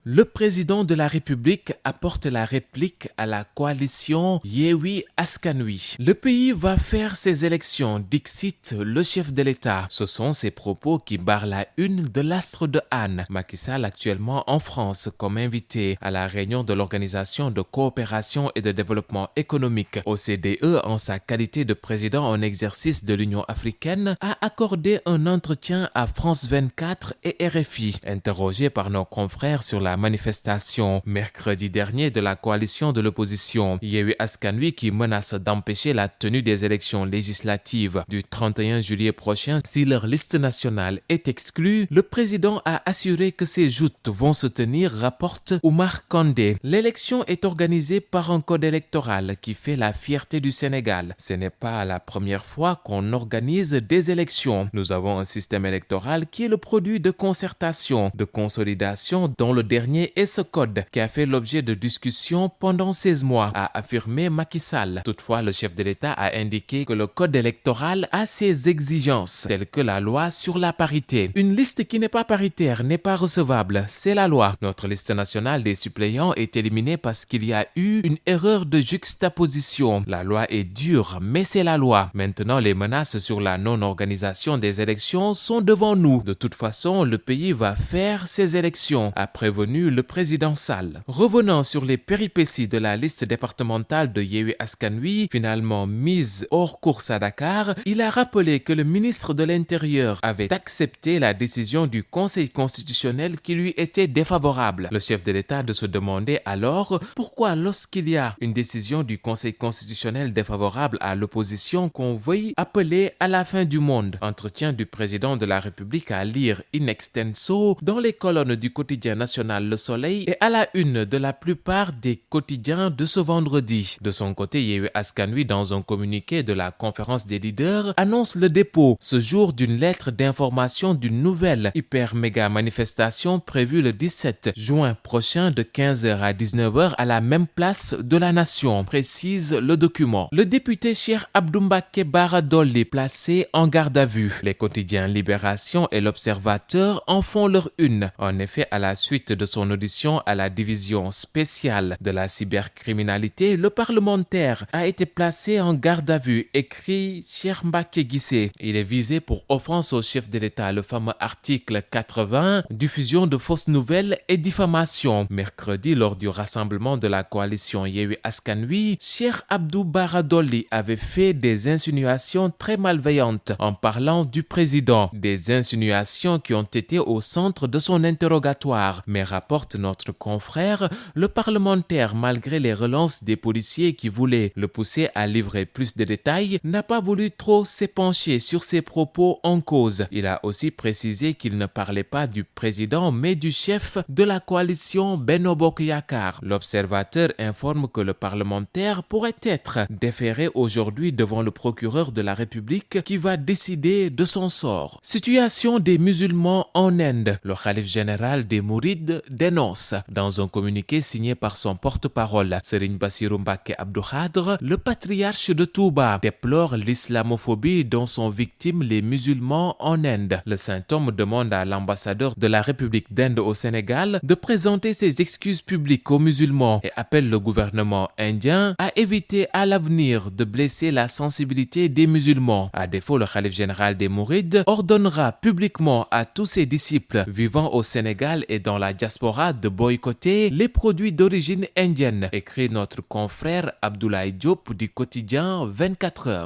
Le président de la République apporte la réplique à la coalition Yewwi Askan Wi. Le pays va faire ses élections, dixit le chef de l'État. Ce sont ces propos qui barrent la une de l'Astre de Hann. Macky Sall actuellement en France comme invité à la réunion de l'Organisation de coopération et de développement économique OCDE en sa qualité de président en exercice de l'Union africaine a accordé un entretien à France 24 et RFI. Interrogé par nos confrères sur la manifestation mercredi dernier de la coalition de l'opposition Yewwi Askan Wi qui menace d'empêcher la tenue des élections législatives du 31 juillet prochain si leur liste nationale est exclue, le président a assuré que ces joutes vont se tenir, rapporte Oumar Kandé. L'élection est organisée par un code électoral qui fait la fierté du Sénégal. Ce n'est pas la première fois qu'on organise des élections. Nous avons un système électoral qui est le produit de concertation, de consolidation dont le dernier est ce code qui a fait l'objet de discussions pendant 16 mois, a affirmé Macky Sall. Toutefois, le chef de l'État a indiqué que le code électoral a ses exigences, telles que la loi sur la parité. Une liste qui n'est pas paritaire n'est pas recevable, c'est la loi. Notre liste nationale des suppléants est éliminée parce qu'il y a eu une erreur de juxtaposition. La loi est dure, mais c'est la loi. Maintenant, les menaces sur la non-organisation des élections sont devant nous. De toute façon, le pays va faire ses élections, a prévenu le président Sall. Revenant sur les péripéties de la liste départementale de Yewwi Askan Wi, finalement mise hors course à Dakar, il a rappelé que le ministre de l'Intérieur avait accepté la décision du Conseil constitutionnel qui lui était défavorable. Le chef de l'État de se demander alors pourquoi lorsqu'il y a une décision du Conseil constitutionnel défavorable à l'opposition qu'on veuille appeler à la fin du monde. Entretien du président de la République à lire in extenso dans les colonnes du quotidien national Le Soleil et à la une de la plupart des quotidiens de ce vendredi. De son côté, Yewwi Askan Wi, dans un communiqué de la conférence des leaders, annonce le dépôt ce jour d'une lettre d'information d'une nouvelle hyper-méga manifestation prévue le 17 juin prochain de 15h à 19h à la même place de la nation, précise le document. Le député Cheikh Abdou Mbacké Bara Dolly placé en garde à vue. Les quotidiens Libération et L'Observateur en font leur une. En effet, à la suite de son audition à la division spéciale de la cybercriminalité, le parlementaire a été placé en garde à vue, écrit Cheikh Mbacké Guissé. Il est visé pour offense au chef de l'État, le fameux article 80, diffusion de fausses nouvelles et diffamation. Mercredi, lors du rassemblement de la coalition Yewwi Askan Wi, Cheikh Abdou Bara Dolly avait fait des insinuations très malveillantes en parlant du président. Des insinuations qui ont été au centre de son interrogatoire. Mais rapporte notre confrère, le parlementaire, malgré les relances des policiers qui voulaient le pousser à livrer plus de détails, n'a pas voulu trop s'épancher sur ses propos en cause. Il a aussi précisé qu'il ne parlait pas du président mais du chef de la coalition Benno Bokk Yakaar. L'Observateur informe que le parlementaire pourrait être déféré aujourd'hui devant le procureur de la République qui va décider de son sort. Situation des musulmans en Inde. Le khalife général des Mourides dénonce. Dans un communiqué signé par son porte-parole, Serigne Bassirou Mbacké Abdou Khadre, le patriarche de Touba déplore l'islamophobie dont sont victimes les musulmans en Inde. Le Saint-Homme demande à l'ambassadeur de la République d'Inde au Sénégal de présenter ses excuses publiques aux musulmans et appelle le gouvernement indien à éviter à l'avenir de blesser la sensibilité des musulmans. À défaut, le khalife général des Mourides ordonnera publiquement à tous ses disciples vivant au Sénégal et dans la diaspora de boycotter les produits d'origine indienne, écrit notre confrère Abdoulaye Diop du quotidien 24 heures.